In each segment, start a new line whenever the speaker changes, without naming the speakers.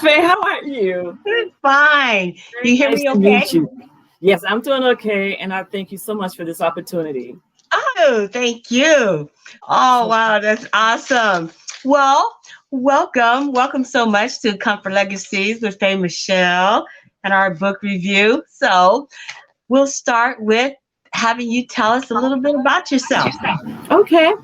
Faye, how are you?
Fine.
Very
You hear
nice
me
to meet
okay?
you. Yes, I'm doing okay, and I thank you so much for this opportunity.
Oh, thank you. Oh,
So,
wow, that's awesome. Well, welcome so much to Comfort Legacies with Faye Michelle and our book review. So we'll start with having you tell us a little bit about yourself.
okay,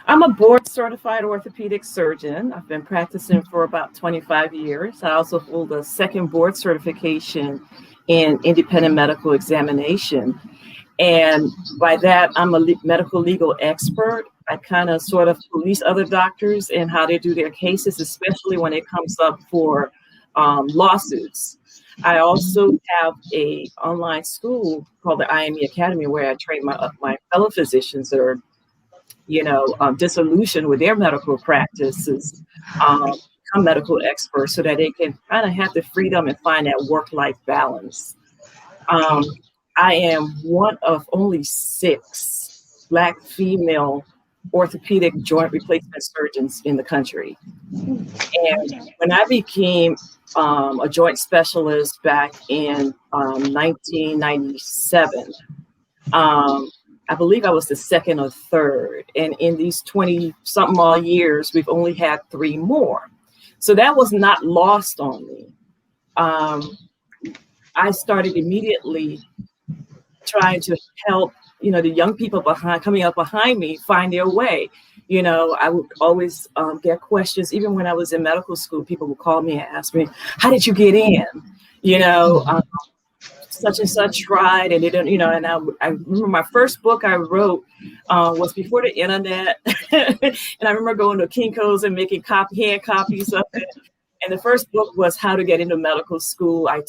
I'm a board certified orthopedic surgeon. I've been practicing for about 25 years. I also hold a second board certification in independent medical examination. And by that, I'm a medical legal expert. I kind of sort of police other doctors and how they do their cases, especially when it comes up for lawsuits. I also have a online school called the IME Academy where I train my fellow physicians that are, disillusioned with their medical practices, become medical experts so that they can kind of have the freedom and find that work-life balance. Um, I am one of only 6 Black female orthopedic joint replacement surgeons in the country. And when I became a joint specialist back in 1997, I believe I was the second or third. And in these 20 something odd years, we've only had 3 more. So that was not lost on me. I started immediately trying to help, the young people coming up behind me find their way. I would always get questions. Even when I was in medical school, people would call me and ask me, how did you get in? Such and such tried and they don't, and I remember my first book I wrote was before the internet. And I remember going to Kinko's and making hand copies of it. And the first book was How to Get into Medical School. I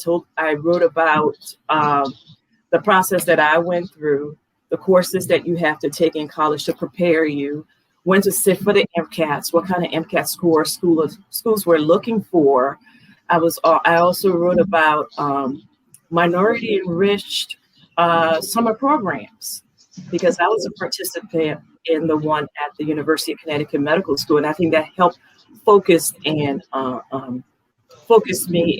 wrote about the process that I went through, the courses that you have to take in college to prepare you, when to sit for the MCATs, what kind of MCAT schools we're looking for. I also wrote about minority enriched summer programs because I was a participant in the one at the University of Connecticut Medical School, and I think that helped focus me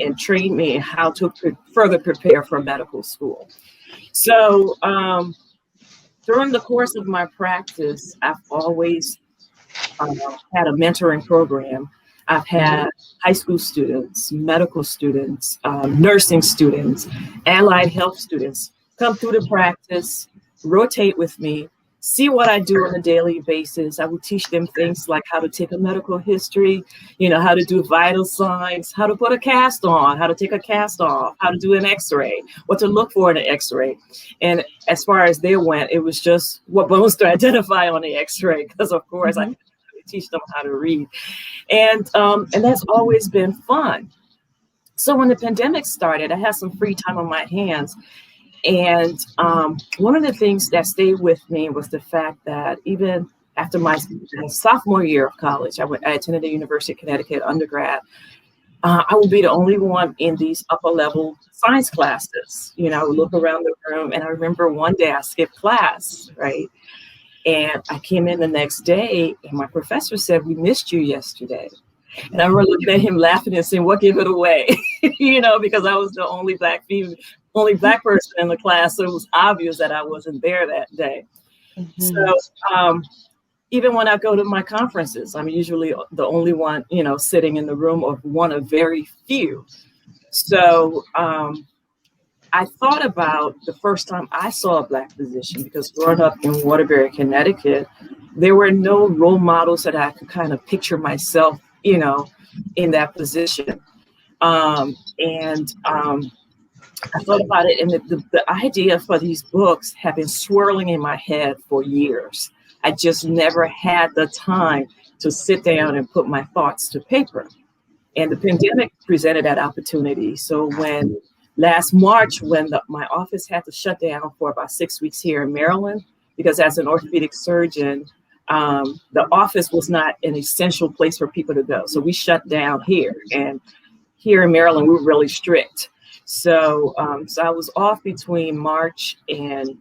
and train me in how to further prepare for medical school. So during the course of my practice, I've always had a mentoring program. I've had high school students, medical students, nursing students, allied health students come through the practice, rotate with me, see what I do on a daily basis. I would teach them things like how to take a medical history, how to do vital signs, how to put a cast on, how to take a cast off, how to do an x-ray, what to look for in an x-ray. And as far as they went, it was just what bones to identify on the x-ray, because of course I teach them how to read. And that's always been fun. So when the pandemic started, I had some free time on my hands. And one of the things that stayed with me was the fact that even after my sophomore year of college, I attended the University of Connecticut undergrad. I would be the only one in these upper level science classes. I would look around the room, and I remember one day I skipped class, right? And I came in the next day, and my professor said, "We missed you yesterday." And I remember looking at him laughing and saying, "What gave it away?" Because I was the only Black person in the class. So it was obvious that I wasn't there that day. So even when I go to my conferences, I'm usually the only one, sitting in the room, or one of very few. So I thought about the first time I saw a Black physician, because growing up in Waterbury, Connecticut, there were no role models that I could kind of picture myself, in that position. I thought about it, and the idea for these books have been swirling in my head for years. I just never had the time to sit down and put my thoughts to paper. And the pandemic presented that opportunity. So when last March, when my office had to shut down for about 6 weeks here in Maryland, because as an orthopedic surgeon, the office was not an essential place for people to go. So we shut down here. And here in Maryland, we were really strict. So I was off between March and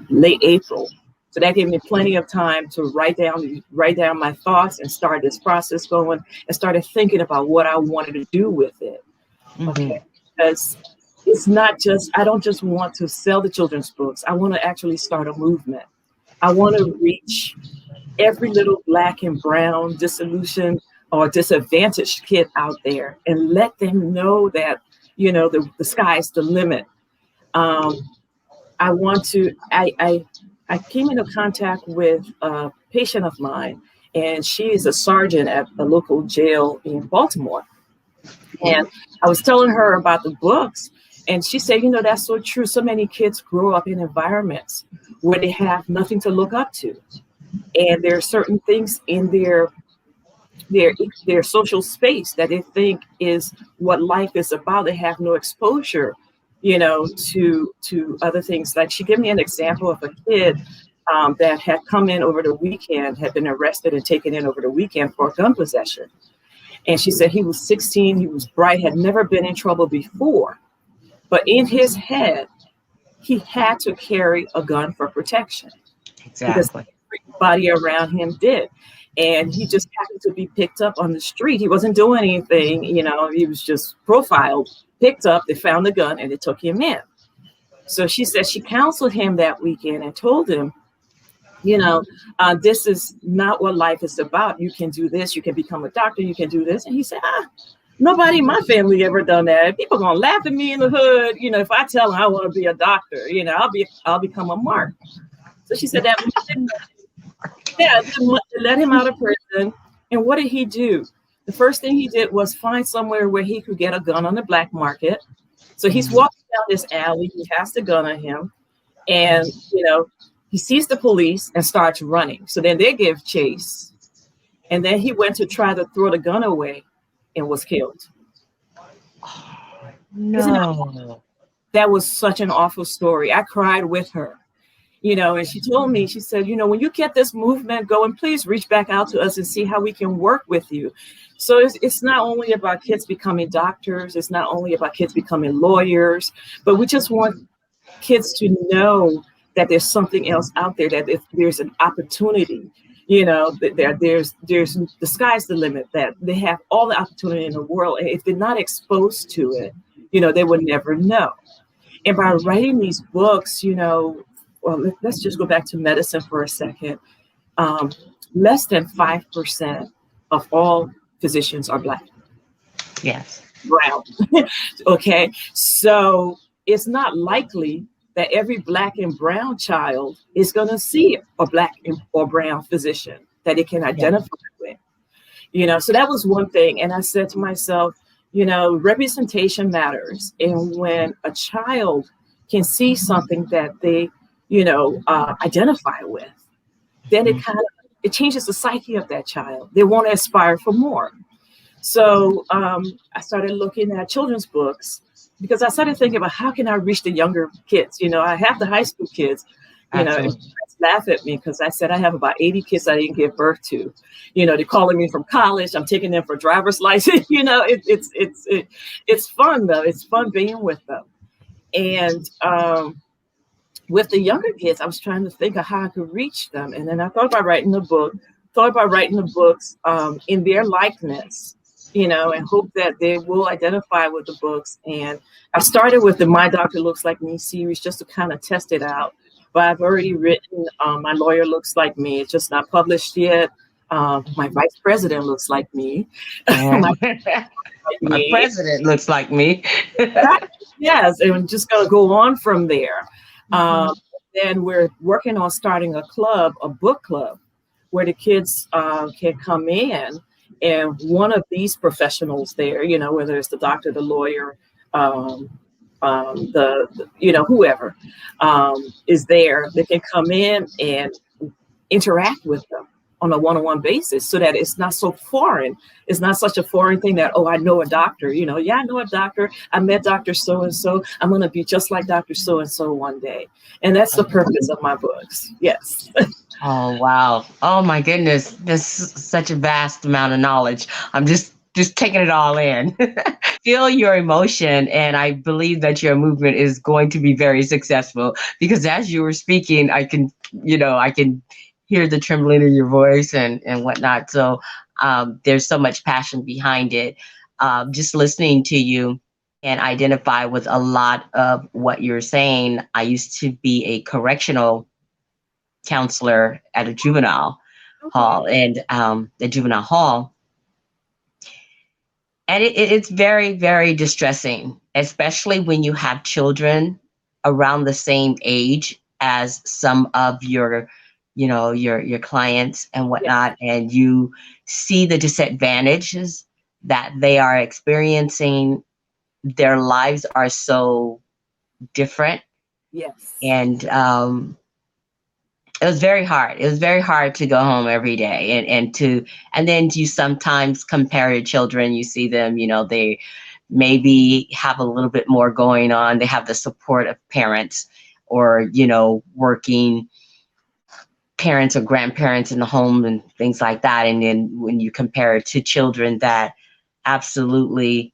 late April. So that gave me plenty of time to write down my thoughts and start this process going and started thinking about what I wanted to do with it. Okay. Because it's not just, I don't just want to sell the children's books. I want to actually start a movement. I want to reach every little Black and brown disillusioned or disadvantaged kid out there and let them know that, you know, the sky's the limit. I came into contact with a patient of mine, and she is a sergeant at a local jail in Baltimore. And I was telling her about the books, and she said, you know, that's so true. So many kids grow up in environments where they have nothing to look up to. And there are certain things in their social space that they think is what life is about. They have no exposure, you know, to other things. Like she gave me an example of a kid that had come in over the weekend, had been arrested and taken in over the weekend for gun possession. And she said he was 16, he was bright, had never been in trouble before. But in his head, he had to carry a gun for protection.
Exactly.
Because everybody around him did. And he just happened to be picked up on the street. He wasn't doing anything, you know, he was just profiled, picked up, they found the gun, and they took him in. So she said she counseled him that weekend and told him, you know, this is not what life is about. You can do this. You can become a doctor. You can do this. And he said, nobody in my family ever done that. People gonna laugh at me in the hood. You know, if I tell them I want to be a doctor, you know, I'll become a mark. So she said that. Yeah, let him out of prison. And what did he do? The first thing he did was find somewhere where he could get a gun on the black market. So he's walking down this alley. He has the gun on him. And, you know, he sees the police and starts running. So then they give chase. And then he went to try to throw the gun away and was killed.
No.
That was such an awful story. I cried with her, you know, and she told me, she said, you know, when you get this movement going, please reach back out to us and see how we can work with you. So it's not only about kids becoming doctors. It's not only about kids becoming lawyers, but we just want kids to know that there's something else out there, that if there's an opportunity, you know, that there's the sky's the limit, that they have all the opportunity in the world. And if they're not exposed to it, you know, they would never know. And by writing these books, you know, well, let's just go back to medicine for a second. Less than 5% of all physicians are Black.
Yes.
Brown. Okay. So it's not likely that every Black and brown child is going to see a Black or brown physician that it can identify with. You know, so that was one thing. And I said to myself, you know, representation matters. And when a child can see something that they, you know, identify with, then it changes the psyche of that child. They want to aspire for more. So I started looking at children's books, because I started thinking about how can I reach the younger kids? You know, I have the high school kids, you know, and laugh at me because I said I have about 80 kids I didn't give birth to. You know, they're calling me from college. I'm taking them for driver's license. You know, it's fun though. It's fun being with them. And with the younger kids, I was trying to think of how I could reach them. And then I thought about writing the books in their likeness, you know, and hope that they will identify with the books. And I started with the My Doctor Looks Like Me series just to kind of test it out. But I've already written My Lawyer Looks Like Me. It's just not published yet. My Vice President Looks Like Me.
My president looks like me.
Yes, and I'm just going to go on from there. Then we're working on starting a book club, where the kids can come in, and one of these professionals there, you know, whether it's the doctor, the lawyer, you know, whoever is there, they can come in and interact with them on a one-on-one basis, so that it's not so foreign. It's not such a foreign thing that, oh, I know a doctor, you know, yeah, I know a doctor. I met Dr. So-and-so. I'm going to be just like Dr. So-and-so one day. And that's the purpose of my books. Yes.
Oh, wow. Oh, my goodness. This is such a vast amount of knowledge. I'm just just taking it all in. Feel your emotion, and I believe that your movement is going to be very successful, because as you were speaking, I can, I can hear the trembling in your voice and whatnot. So there's so much passion behind it. Just listening to you and identify with a lot of what you're saying. I used to be a correctional counselor at a juvenile
Okay.
hall, and the juvenile hall. And it's very, very distressing, especially when you have children around the same age as some of your, your clients and
Yes.
whatnot, and you see the disadvantages that they are experiencing. Their lives are so different,
Yes.
and it was very hard. It was very hard to go home every day, and then you sometimes compare your children. You see them, they maybe have a little bit more going on. They have the support of parents, or, working parents or grandparents in the home and things like that. And then when you compare it to children that absolutely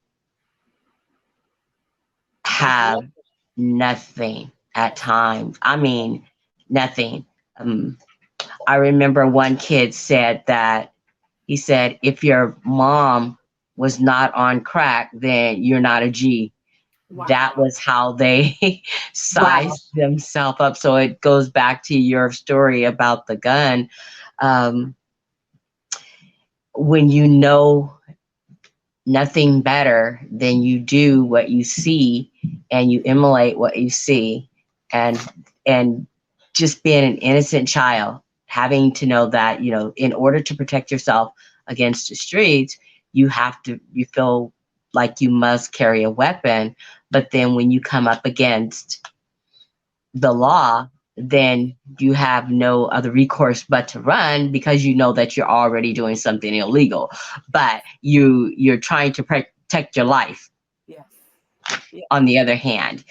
Have
have
nothing.
nothing at
Yes.
times. I mean, nothing. I remember one kid said that, he said, if your mom was not on crack, then you're not a G. That
Wow.
was how they
Wow.
sized themselves up. So it goes back to your story about the gun. Um, when you know nothing better, then you do what you see, and you emulate what you see, and and just being an innocent child, having to know that, in order to protect yourself against the streets, you feel like you must carry a weapon. But then when you come up against the law, then you have no other recourse but to run, because you know that you're already doing something illegal, but you're trying to protect your life
Yes. Yeah.
on the other hand,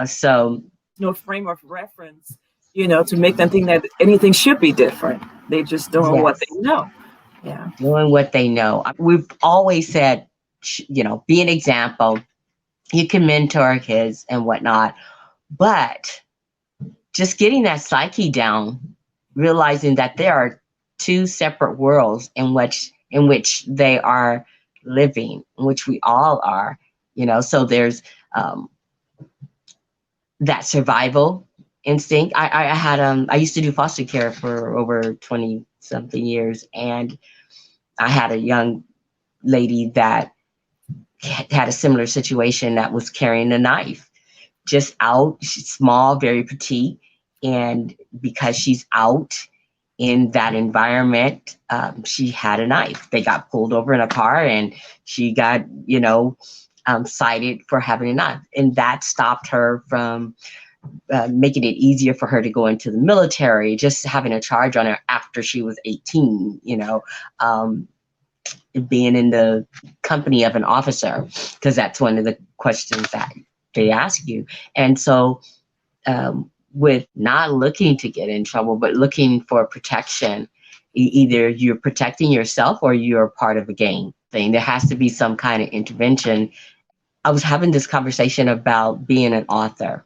so
No frame of reference, to make them think that anything should be different. They just don't know what they
yes,
know. Yeah.
doing what they know. We've always said, be an example. You can mentor kids and whatnot, but just getting that psyche down, realizing that there are two separate worlds in which they are living, in which we all are, so there's um, that survival instinct. I used to do foster care for over 20 something years, and I had a young lady that had a similar situation, that was carrying a knife just out. She's small, very petite, and because she's out in that environment, she had a knife. They got pulled over in a car, and she got, cited for having a knife, and that stopped her from making it easier for her to go into the military. Just having a charge on her after she was 18, um, being in the company of an officer, because that's one of the questions that they ask you. And so, with not looking to get in trouble, but looking for protection, either you're protecting yourself or you're part of a gang thing. There has to be some kind of intervention. I was having this conversation about being an author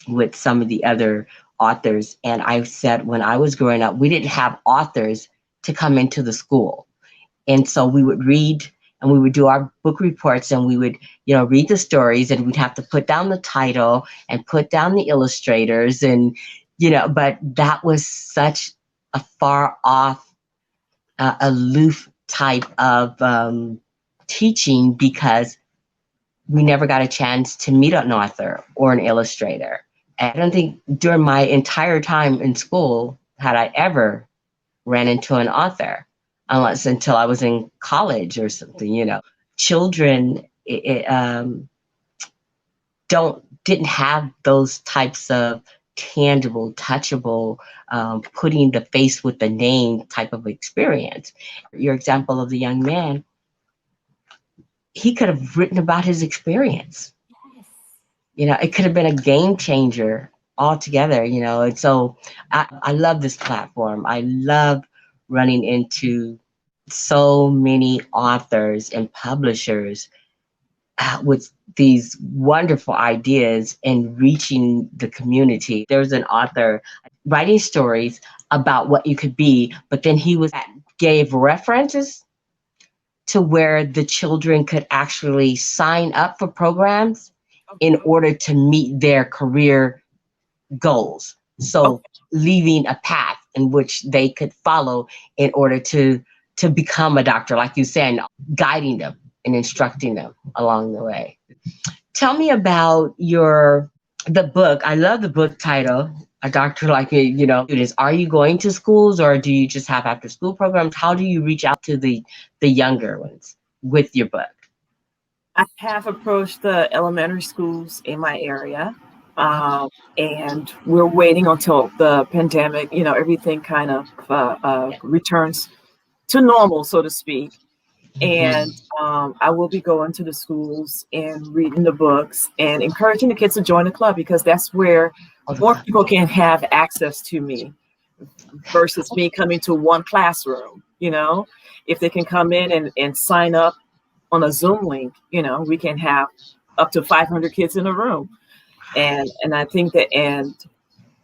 with some of the other authors, and I said, when I was growing up, we didn't have authors to come into the school. And so we would read, and we would do our book reports, and we would, read the stories, and we'd have to put down the title and put down the illustrators, and, but that was such a far off, aloof type of teaching, because we never got a chance to meet an author or an illustrator. I don't think during my entire time in school had I ever ran into an author, unless until I was in college or something. Children didn't have those types of tangible, touchable, putting the face with the name type of experience. Your example of the young man, he could have written about his experience.
Yes.
It could have been a game changer altogether. And so I love this platform. I love running into so many authors and publishers with these wonderful ideas and reaching the community. There's an author writing stories about what you could be, but then he was gave references to where the children could actually sign up for programs in order to meet their career goals. So leaving a path in which they could follow in order to become a doctor, like you said, and guiding them and instructing them along the way. Tell me about the book. I love the book title, A Doctor Like Me, students. Are you going to schools or do you just have after school programs? How do you reach out to the younger ones with your book?
I have approached the elementary schools in my area, and we're waiting until the pandemic, everything kind of returns to normal, so to speak. And I will be going to the schools and reading the books and encouraging the kids to join the club, because that's where more people can have access to me versus me coming to one classroom. If they can come in and sign up on a Zoom link, we can have up to 500 kids in a room. And I think that, and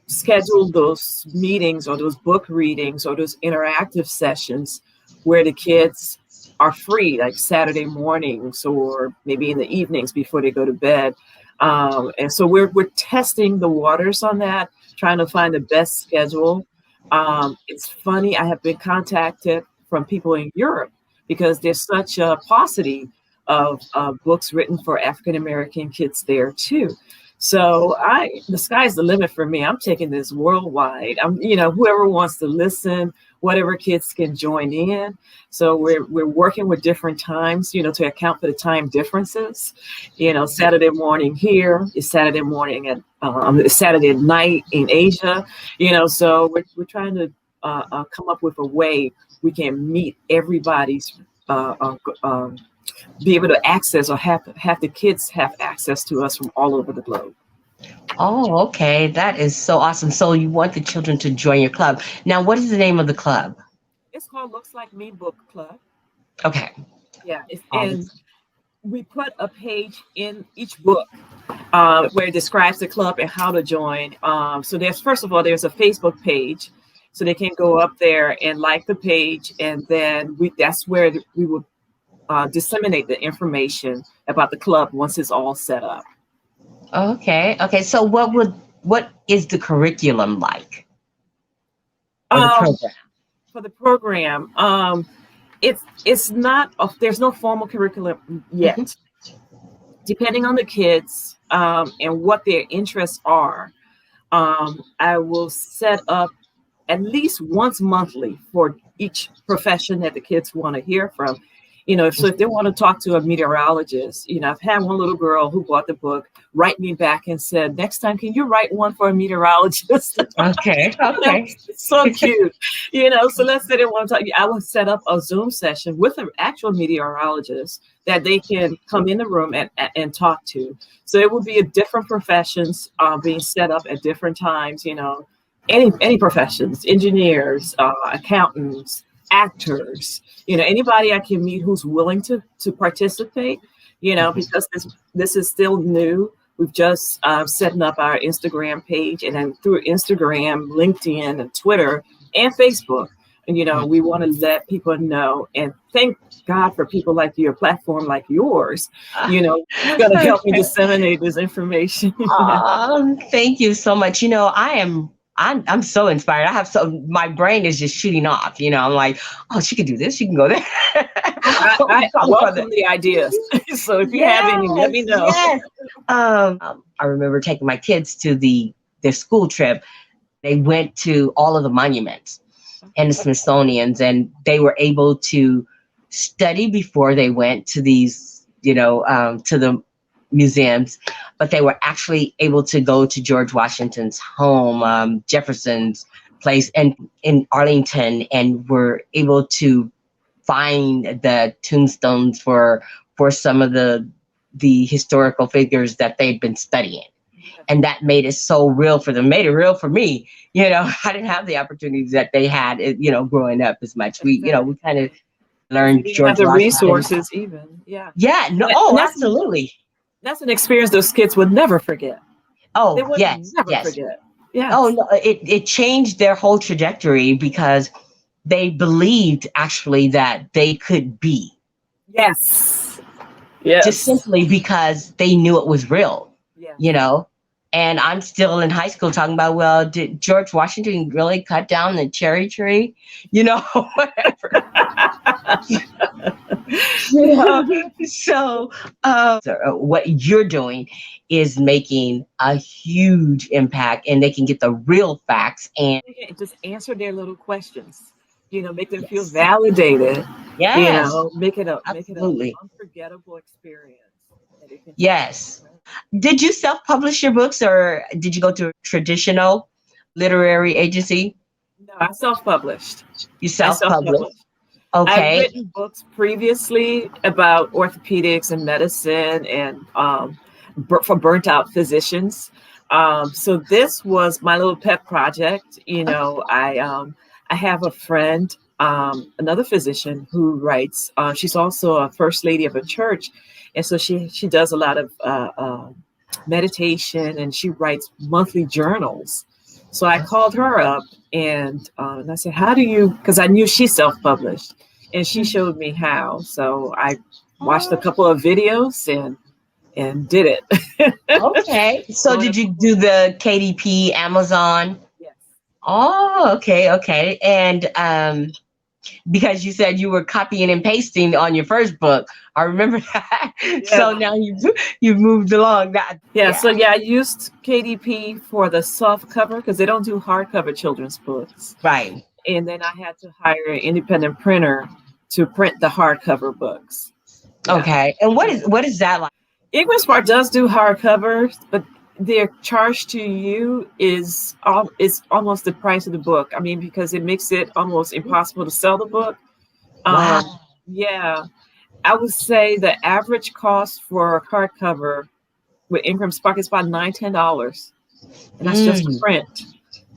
schedule those meetings or those book readings or those interactive sessions where the kids are free, like Saturday mornings or maybe in the evenings before they go to bed. And so we're testing the waters on that, trying to find the best schedule. It's funny, I have been contacted from people in Europe because there's such a paucity of books written for African American kids there too. So the sky's the limit for me. I'm taking this worldwide. Whoever wants to listen, whatever kids can join in. So we're working with different times, to account for the time differences. Saturday morning here is Saturday morning at Saturday night in Asia. So we're trying to come up with a way we can meet everybody's. Be able to access or have the kids have access to us from all over the globe.
Oh, okay. That is so awesome. So you want the children to join your club. Now, what is the name of the club?
It's called Looks Like Me Book Club.
Okay.
Yeah. And we put a page in each book where it describes the club and how to join. So first of all, there's a Facebook page. So they can go up there and like the page. And then that's where we will disseminate the information about the club once it's all set up.
Okay. So what is the curriculum like? Or the program?
For the program, it's not. There's no formal curriculum yet. Depending on the kids and what their interests are, I will set up at least once monthly for each profession that the kids want to hear from. If they want to talk to a meteorologist, I've had one little girl who bought the book write me back and said, next time, can you write one for a meteorologist?
Okay.
So cute. So let's say they want to talk. I will set up a Zoom session with an actual meteorologist that they can come in the room and talk to. So it will be a different professions being set up at different times, any professions, engineers, accountants, actors, anybody I can meet who's willing to participate, because this is still new. We've just setting up our Instagram page, and then through Instagram, LinkedIn, and Twitter, and Facebook. And, we want to let people know, and thank God for people like you, a platform like yours, going to help me disseminate this information.
Thank you so much. I'm so inspired. My brain is just shooting off. I'm like, oh, she can do this. She can go there.
I welcome the ideas. So if you have any, let me know.
Yes. I remember taking my kids to their school trip. They went to all of the monuments and the Smithsonian's, and they were able to study before they went to these, to the museums, but they were actually able to go to George Washington's home, Jefferson's place, and in Arlington, and were able to find the tombstones for some of the historical figures that they'd been studying. And that made it so real for them, made it real for me. I didn't have the opportunities that they had, growing up as much. We kind of learn
They didn't have
George
the
Washington.
resources even. Yeah.
Yeah, no,
And
absolutely.
that's an experience those kids would never forget. They
Oh,
would
yes,
never
yes.
forget.
Oh,
Yes.
no, it changed their whole trajectory because they believed actually that they could be,
Yes.
just
Yes.
simply because they knew it was real,
Yes.
you know? And I'm still in high school talking about, well, did George Washington really cut down the cherry tree? You know, whatever. You know? So what you're doing is making a huge impact, and they can get the real facts. And
Just answer their little questions. Make them feel
yes,
validated.
yes,
Make it a
absolutely.
unforgettable experience that they can take.
Yes. Did you self-publish your books, or did you go to a traditional literary agency?
No, I self-published.
You
I
self-published.
self-published. I've
Okay.
written books previously about orthopedics and medicine and for burnt out physicians. So this was my little pet project. I have a friend, another physician who writes. She's also a first lady of a church, and so she does a lot of meditation, and she writes monthly journals. So I called her up and I said, "How do you?" Because I knew she self-published, and she showed me how. So I watched a couple of videos and did it.
Okay. So
Wrote
did
a
you
couple.
do the KDP Amazon?
Yes.
Oh, okay, okay. And because you said you were copying and pasting on your first book. I remember that.
Yeah.
So now you've moved along. That
Yeah.
yeah.
So yeah, I used KDP for the soft cover because they don't do hardcover children's books.
Right.
And then I had to hire an independent printer to print the hardcover books. Yeah.
Okay. And what is that like?
English Smart does do hardcovers, but their charge to you is almost the price of the book. I mean, because it makes it almost impossible to sell the book.
Wow.
Yeah, I would say the average cost for a hardcover with Ingram Spark is about $9-10, and that's just to
Mm,
print.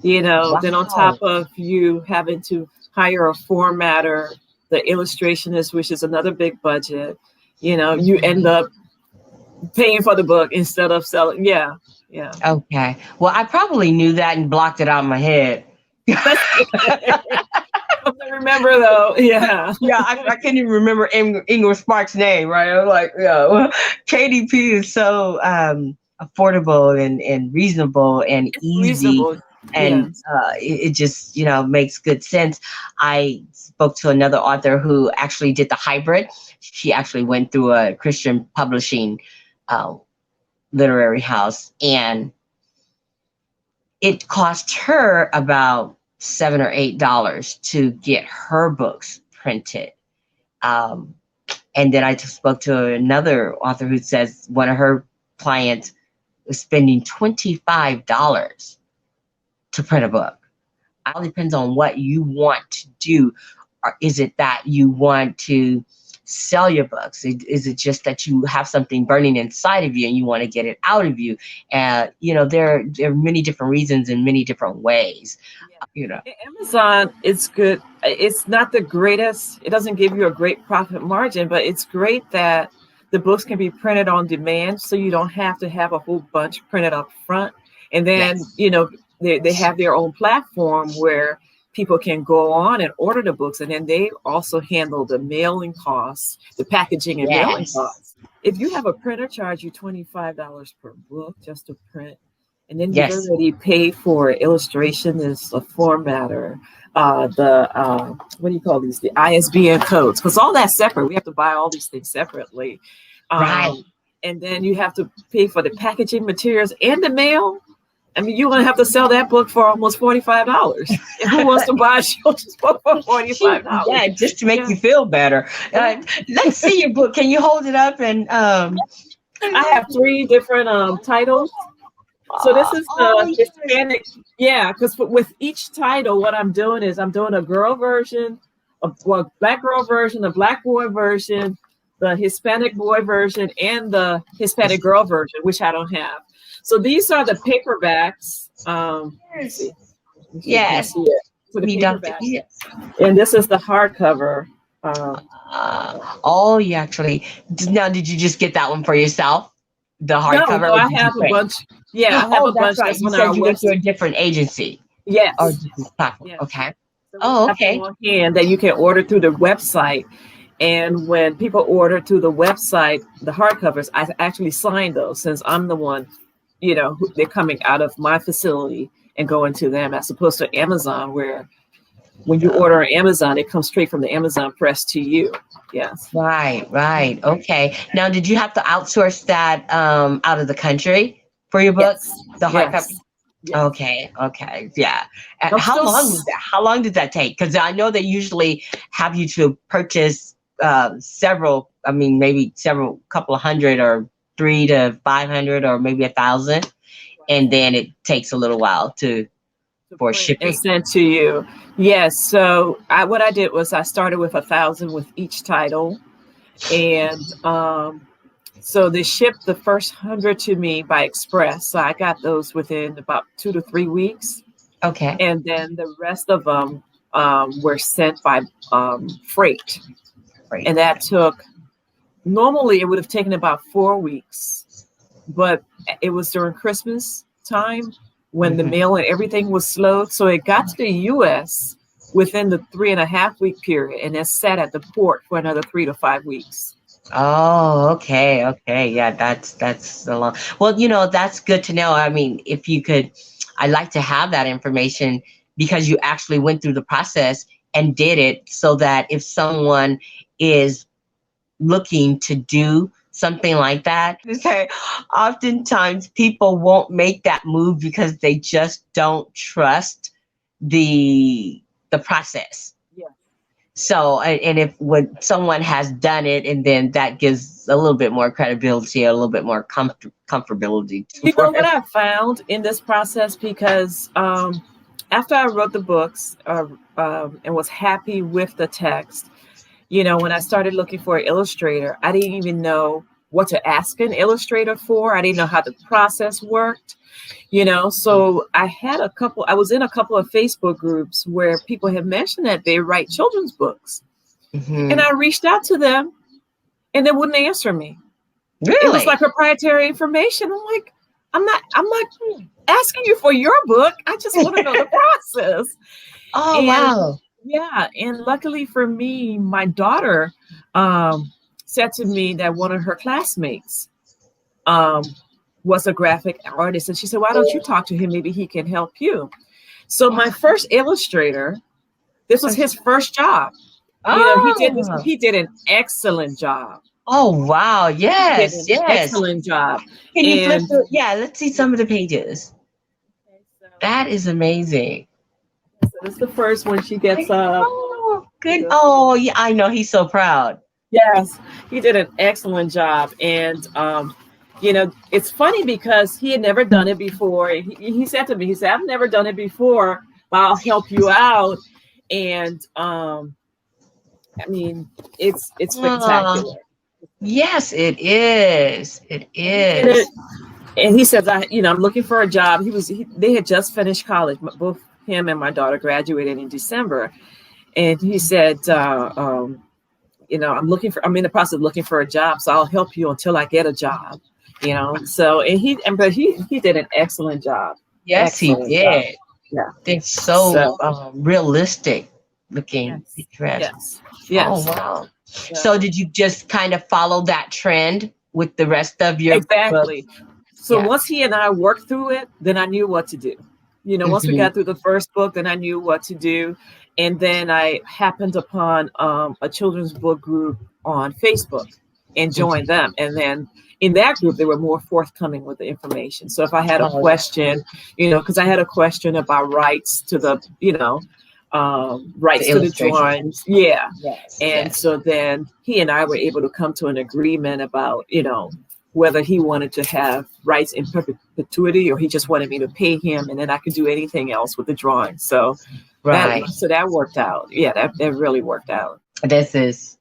Then on top
wow.
of you having to hire a formatter, the illustrationist, which is another big budget, you end up paying for the book instead of selling. Yeah, yeah.
Okay. Well, I probably knew that and blocked it out of my head.
That's something to remember, though. Yeah.
Yeah, I couldn't even remember Ingram Sparks' name, right? I'm like, yeah, well, KDP is so affordable and reasonable and
It's
easy,
reasonable.
and
Yes.
it just makes good sense. I spoke to another author who actually did the hybrid. She actually went through a Christian publishing uh, literary house, and it cost her about $7 or $8 to get her books printed. Um, and then I just spoke to another author who says one of her clients was spending $25 to print a book. It all depends on what you want to do. Or is it that you want to sell your books? Is it just that you have something burning inside of you and you want to get it out of you? And there are many different reasons in many different ways. You know.
Amazon is good. It's not the greatest. It doesn't give you a great profit margin, but it's great that the books can be printed on demand, so you don't have to have a whole bunch printed up front. And then,
Yes.
they have their own platform where people can go on and order the books, and then they also handle the mailing costs, the packaging and mailing
Yes.
costs. If you have a printer charge you $25 per book just to print, and then you've
Yes.
already paid for illustration, there's a formatter, the what do you call these? The ISBN codes, because all that's separate. We have to buy all these things separately,
Right.
and then you have to pay for the packaging materials and the mail. I mean, you're gonna have to sell that book for almost $45. And who wants to buy a children's book for $45?
Yeah, just to make
Yeah.
you feel better. Let's see your book. Can you hold it up and
I have 3 different titles. So this is
oh,
the
yes.
Hispanic, yeah, because with each title, what I'm doing is I'm doing a girl version, a black girl version, a black boy version, the Hispanic boy version, and the Hispanic girl version, which I don't have. So these are the paperbacks. Let's see. You can't
Yes.
see it. So the
Me, Dr.
paperback,
Yes.
and this is the hardcover.
Oh, you actually. Now, did you just get that one for yourself? The
No,
hardcover,
no,
or
I
did you
have a
print?
bunch. Yeah, I have
Oh,
a
that's
bunch
right.
that's
You
on our
said you went through
website.
a different agency or
Yes,
different platform.
yes.
Okay.
So we
Oh,
have them
okay.
on hand that you can order through the website. And when people order through the website, the hardcovers, I actually sign those since I'm the one, they're coming out of my facility and going to them, as opposed to Amazon, where when you order on Amazon, it comes straight from the Amazon press to you. Yes.
Right, right. Okay. Now, did you have to outsource that out of the country for your book,
Yes.
the hardcover?
Yes. Yes.
Okay, okay, yeah. And
I'm
how
still.
long was that? How long did that take? Because I know they usually have you to purchase several. I mean, maybe several, couple of hundred, or 300 to 500, or maybe 1,000, and then it takes a little while
To
for
print and
shipping.
send to you. Yes. So what I did was I started with 1,000 with each title, and so they shipped the first 100 to me by express. So I got those within about 2 to 3 weeks,
Okay.
and then the rest of them were sent by freight,
Great.
and that took. Normally, it would have taken about 4 weeks, but it was during Christmas time when the
Mhm.
mail and everything was slowed. So it got to the U.S. within the 3.5 week period, and it sat at the port for another 3 to 5 weeks.
Oh, okay, okay. Yeah, that's a long. Well, that's good to know. I mean, if you could, I'd like to have that information because you actually went through the process and did it so that if someone is looking to do something like that, okay, oftentimes people won't make that move because they just don't trust the process.
Yeah.
So, and if when someone has done it, and then that gives a little bit more credibility, a little bit more comfortability
You
to
know what
it.
I found in this process? Because after I wrote the books and was happy with the text, when I started looking for an illustrator, I didn't even know what to ask an illustrator for. I didn't know how the process worked. So I was in a couple of Facebook groups where people have mentioned that they write children's books. And
Hmm.
I reached out to them and they wouldn't answer me. It was
Really?
like proprietary information. I'm not asking you for your book. I just want to know the process.
Oh,
And
wow.
yeah, and luckily for me, my daughter said to me that one of her classmates um, was a graphic artist. And she said, why don't you talk to him? Maybe he can help you. So my first illustrator, this was his first job.
Oh,
He did an excellent job.
oh, wow.
He did
Yes,
an
yes.
excellent job.
Can you flip
And
the? Yeah, let's see some of the pages.
okay,
That is amazing.
so this is the first one. She gets up.
Oh, good. Oh, yeah. I know he's so proud.
Yes, he did an excellent job. And it's funny because he had never done it before. He said to me, he said, I've never done it before, but I'll help you out. And I mean, it's
Oh,
spectacular.
yes, it is. It
And he did it.
is.
And he says, I'm looking for a job. They had just finished college. Both him and my daughter graduated in December. And he said, I'm in the process of looking for a job, so I'll help you until I get a job. So but he did an excellent job.
Yes, he
Excellent job.
did.
Yeah.
They're so
So
realistic looking
yes,
dress.
yes,
Oh,
yes.
wow. So
So
did you just kind of follow that trend with the rest of your
exactly.
books?
So
Yeah.
once he and I worked through it, then I knew what to do. Once we
Hmm.
got through the first book, then I knew what to do. And then I happened upon a children's book group on Facebook and joined them. And then in that group, they were more forthcoming with the information. So if I had a
Oh, yeah.
question, because I had a question about rights to the,
The
rights to the
illustration.
drawings. Yeah.
Yes,
And
yes.
so then he and I were able to come to an agreement about, whether he wanted to have rights in perpetuity or he just wanted me to pay him and then I could do anything else with the drawing. So
Right.
that worked out. Yeah, that really worked out.
This is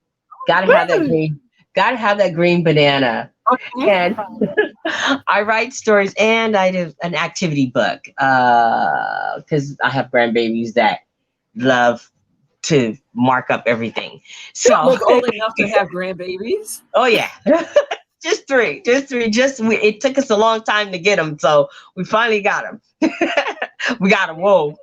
gotta have that green, gotta have that green banana.
Okay.
And I write stories and I do an activity book because I have grandbabies that love to mark up everything.
You
So
look old enough to have grandbabies.
oh yeah. Just three. It took us a long time to get them, so we finally got them. We got them. Whoa.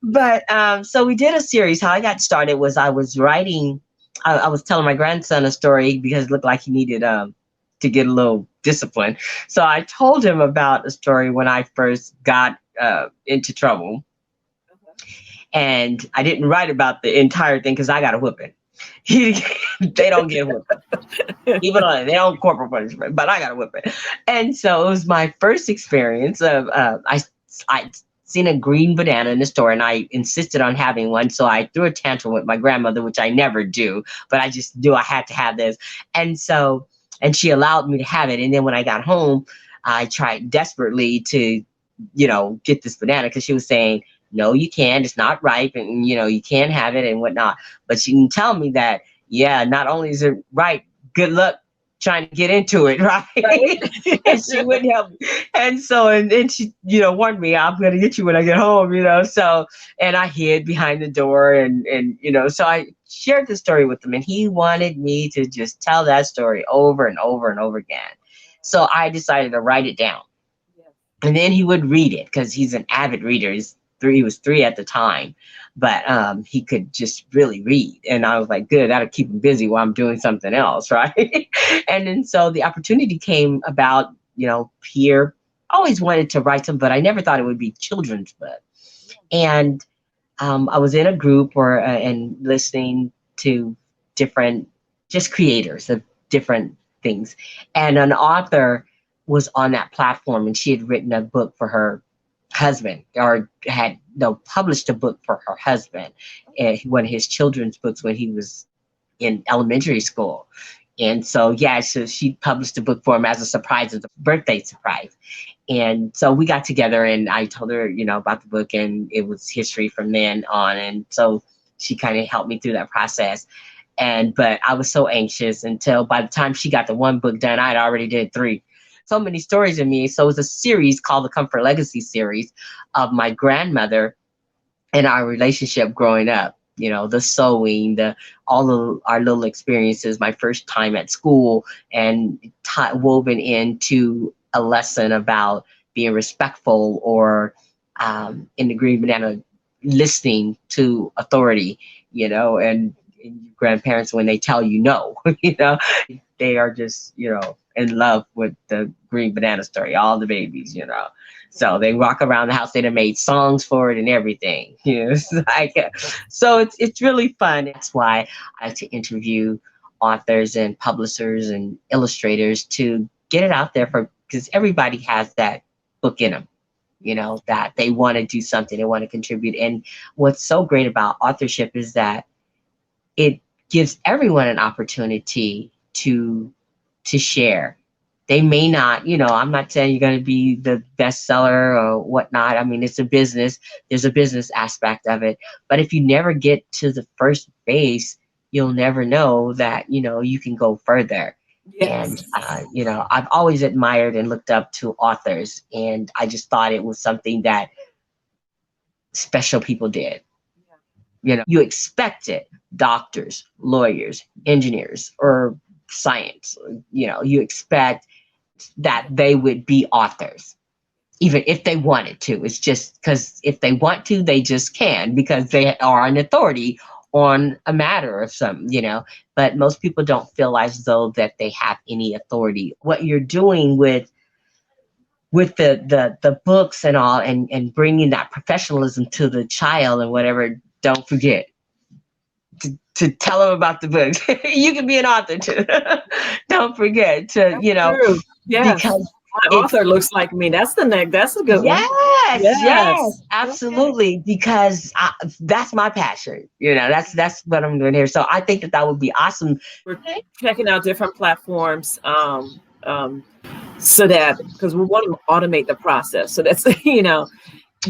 but so we did a series. How I got started was I was writing. I was telling my grandson a story because it looked like he needed to get a little discipline. So I told him about a story when I first got into trouble, and I didn't write about the entire thing because I got a whipping. They don't get whipped. Even though they don't corporal punishment, but I got a whipping. And so it was my first experience of I seen a green banana in the store and I insisted on having one. So I threw a tantrum with my grandmother, which I never do, but I just knew I had to have this. And she allowed me to have it. And then when I got home, I tried desperately to, get this banana because she was saying, no, you can't. It's not ripe, and you can't have it and whatnot. But she didn't tell me that. Yeah, not only is it ripe, good luck trying to get into it, right? And she wouldn't help me. And so, and she, warned me, I'm gonna get you when I get home, So, and I hid behind the door, and so I shared the story with him, and he wanted me to just tell that story over and over and over again. So I decided to write it down, and then he would read it because he's an avid reader. He was 3 at the time, but he could just really read. And I was like, good, that'll keep him busy while I'm doing something else, right? And then so the opportunity came about, Pierre always wanted to write some, but I never thought it would be children's book. And I was in a group and listening to different just creators of different things. And an author was on that platform, and she had written a book for her husband, or had published a book for her husband, one of his children's books when he was in elementary school. And so so she published a book for him as a surprise, as a birthday surprise. And so we got together and I told her, about the book, and it was history from then on. And so she kind of helped me through that process. But I was so anxious until by the time she got the one book done, I'd already did 3. So many stories in me. So it was a series called the Comfort Legacy series of my grandmother and our relationship growing up. The sewing, all of our little experiences, my first time at school, and woven into a lesson about being respectful, or in the Green Banana, listening to authority, and grandparents, when they tell you no, they are just, in love with the Green Banana story, all the babies, So they walk around the house. They done made songs for it and everything. It's like, so it's really fun. That's why I like to interview authors and publishers and illustrators to get it out there because everybody has that book in them, that they want to do something, they want to contribute. And what's so great about authorship is that it gives everyone an opportunity to share. They may not, I'm not saying you're going to be the bestseller or whatnot. I mean, it's a business. There's a business aspect of it. But if you never get to the first base, you'll never know that, you can go further. Yes. And, I've always admired and looked up to authors. And I just thought it was something that special people did. You expect it. Doctors, lawyers, engineers, or science, you expect that they would be authors, even if they wanted to. It's just because if they want to, they just can, because they are an authority on a matter of something, but most people don't feel as though that they have any authority. What you're doing with the books and all, and bringing that professionalism to the child and whatever, don't forget to tell them about the books. You can be an author too. Don't forget to,
True. Yes. Because my author looks like me. That's a good one.
Yes, absolutely. Okay. Because that's my passion. That's what I'm doing here. So I think that would be awesome.
We're checking out different platforms, so that, because we want to automate the process. So that's,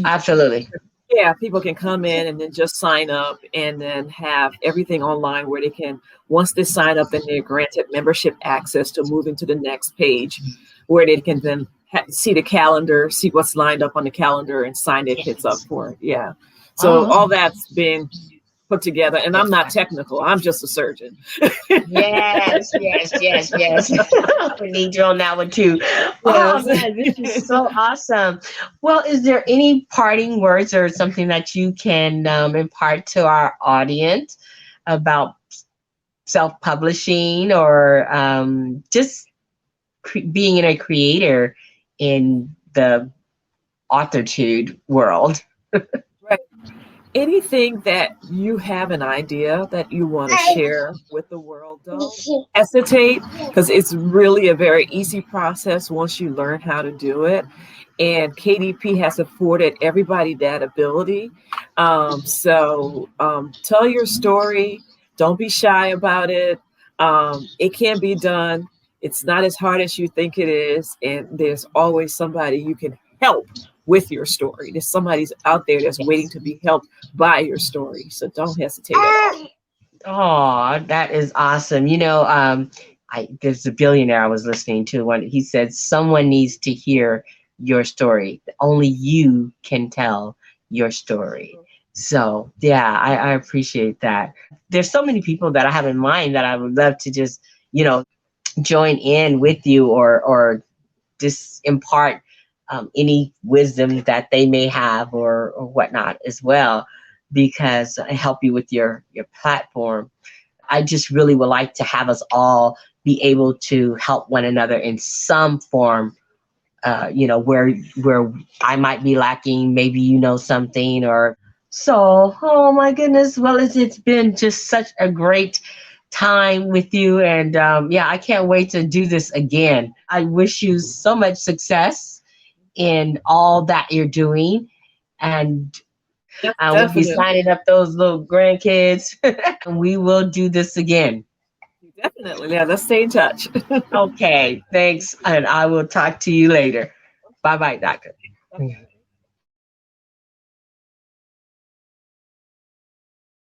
Absolutely.
Yeah, people can come in and then just sign up, and then have everything online where they can, once they sign up, then they're granted membership access to moving to the next page, where they can then see the calendar, see what's lined up on the calendar, and sign their kids up for it. Yeah. So
Oh,
all that's being put together, and I'm not technical. I'm just a surgeon.
yes, yes, yes, yes. We need you on that one too. Oh
Yes.
man, this is so awesome. Well, is there any parting words or something that you can impart to our audience about self-publishing or just being a creator in the authortude world?
Right. Anything that you have an idea that you want to share with the world, don't hesitate, because it's really a very easy process once you learn how to do it. And KDP has afforded everybody that ability. Tell your story. Don't be shy about it. It can be done. It's not as hard as you think it is. And there's always somebody you can help with your story. There's somebody's out there that's waiting to be helped by your story. So don't hesitate at all.
Oh, that is awesome. There's a billionaire I was listening to when he said someone needs to hear your story. Only you can tell your story. So yeah, I appreciate that. There's so many people that I have in mind that I would love to just, join in with you or just impart any wisdom that they may have or whatnot as well, because I help you with your platform. I just really would like to have us all be able to help one another in some form. Where I might be lacking, maybe something or so. Oh my goodness! Well, it's been just such a great time with you, and yeah, I can't wait to do this again. I wish you so much success in all that you're doing, and we'll be
Definitely.
signing up those little grandkids. We will do this again.
Definitely. Yeah, let's stay in touch.
Okay, thanks, and I will talk to you later. Bye bye, doctor.